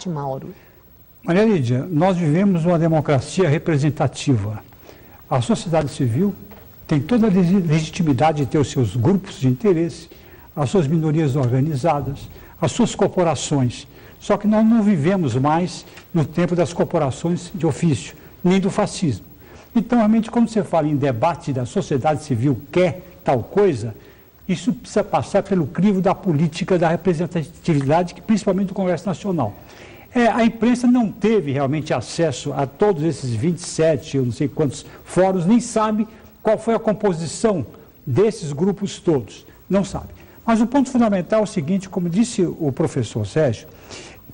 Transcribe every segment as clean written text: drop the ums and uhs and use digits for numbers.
Mauro. Maria Lídia, nós vivemos uma democracia representativa. A sociedade civil tem toda a legitimidade de ter os seus grupos de interesse, as suas minorias organizadas, as suas corporações. Só que nós não vivemos mais no tempo das corporações de ofício, nem do fascismo. Então, realmente, quando você fala em debate da sociedade civil quer tal coisa, isso precisa passar pelo crivo da política da representatividade, principalmente do Congresso Nacional. A imprensa não teve realmente acesso a todos esses 27, eu não sei quantos fóruns, nem sabe qual foi a composição desses grupos todos, não sabe. Mas o ponto fundamental é o seguinte, como disse o professor Sérgio,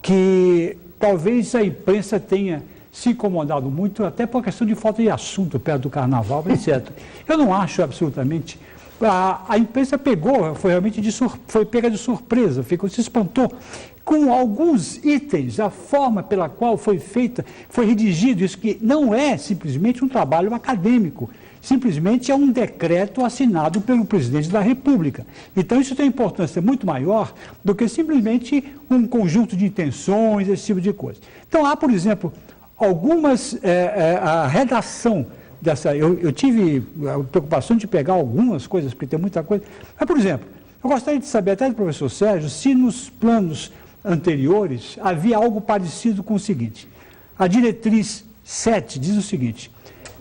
que talvez a imprensa tenha se incomodado muito, até por questão de falta de assunto perto do carnaval, etc. Eu não acho absolutamente... A imprensa pegou, foi realmente foi pega de surpresa, se espantou com alguns itens, a forma pela qual foi feita, foi redigido, isso que não é simplesmente um trabalho acadêmico, simplesmente é um decreto assinado pelo presidente da República. Então isso tem uma importância muito maior do que simplesmente um conjunto de intenções, esse tipo de coisa. Então há, por exemplo, algumas, a redação dessa, eu tive a preocupação de pegar algumas coisas, porque tem muita coisa, mas, por exemplo, eu gostaria de saber até do professor Sérgio se nos planos anteriores havia algo parecido com o seguinte: a diretriz 7 diz o seguinte: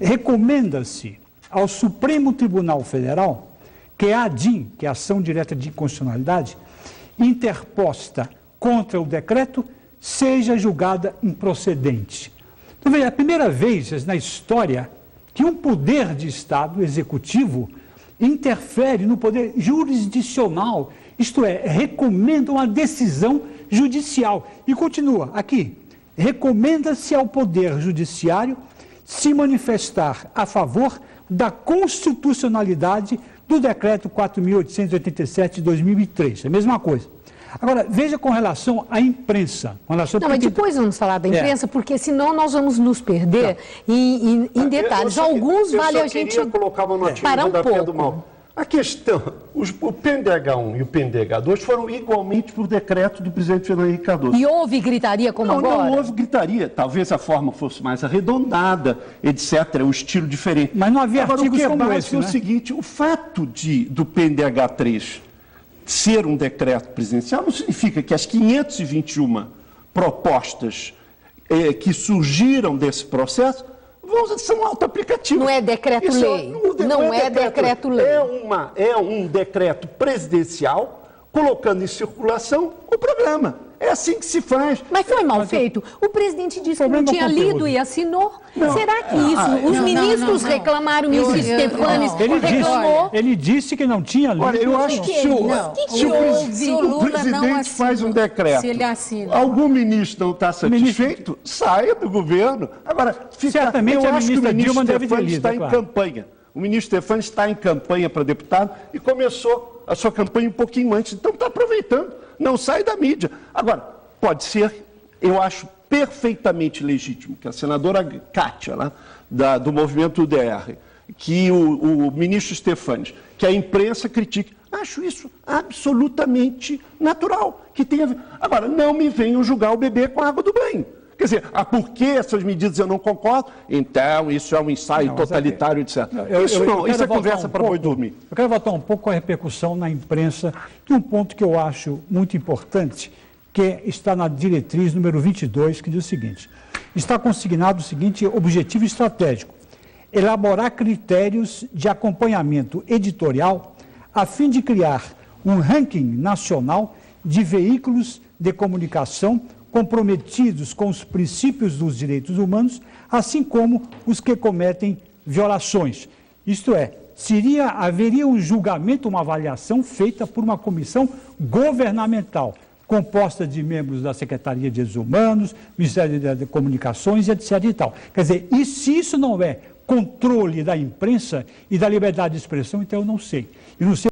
recomenda-se ao Supremo Tribunal Federal que a ADIM, que é a ação direta de inconstitucionalidade, interposta contra o decreto, seja julgada improcedente. Então, veja, é a primeira vez na história que um poder de Estado executivo interfere no poder jurisdicional, isto é, recomenda uma decisão judicial. E continua aqui, recomenda-se ao Poder Judiciário se manifestar a favor da constitucionalidade do Decreto 4.887 de 2003, é a mesma coisa. Agora, veja com relação à imprensa. Mas depois vamos falar da imprensa, porque senão nós vamos nos perder em detalhes. Alguns vale a gente colocar uma notinha parar um pouco. A questão, o PNDH1 e o PNDH2 foram igualmente por decreto do presidente Fernando Henrique Cardoso. E houve gritaria como agora? Não houve gritaria. Talvez a forma fosse mais arredondada, etc., um estilo diferente. Mas não havia artigos como esse, né? O seguinte, o fato do PNDH3 ser um decreto presidencial não significa que as 521 propostas que surgiram desse processo são auto-aplicativas. Não é decreto-lei. Não é decreto-lei. É um decreto presidencial colocando em circulação o programa. É assim que se faz. Mas foi mal feito. O presidente disse que não tinha lido e assinou. Será que isso... Os ministros reclamaram isso, Stefanes reclamou. Ele disse que não tinha lido. Olha, eu acho que se o presidente faz um decreto, se ele assina, algum ministro não está satisfeito, saia do governo. Agora, certamente eu acho que o ministro Stefanes está em campanha. O ministro Stefanes está em campanha para deputado e começou a sua campanha um pouquinho antes. Então está aproveitando. Não sai da mídia. Agora, pode ser, eu acho perfeitamente legítimo que a senadora Kátia, lá, do movimento UDR, que o ministro Stefanes, que a imprensa critique. Acho isso absolutamente natural. Agora, não me venham julgar o bebê com a água do banho. Quer dizer, por que essas medidas eu não concordo? Então, isso é um ensaio totalitário, etc. Isso é conversa para boi dormir. Eu quero voltar um pouco com a repercussão na imprensa de um ponto que eu acho muito importante, que está na diretriz número 22, que diz o seguinte: está consignado o seguinte objetivo estratégico: elaborar critérios de acompanhamento editorial a fim de criar um ranking nacional de veículos de comunicação comprometidos com os princípios dos direitos humanos, assim como os que cometem violações. Isto é, haveria um julgamento, uma avaliação feita por uma comissão governamental, composta de membros da Secretaria de Direitos Humanos, Ministério de Comunicações, etc. e tal. Quer dizer, e se isso não é controle da imprensa e da liberdade de expressão, então eu não sei. Eu não sei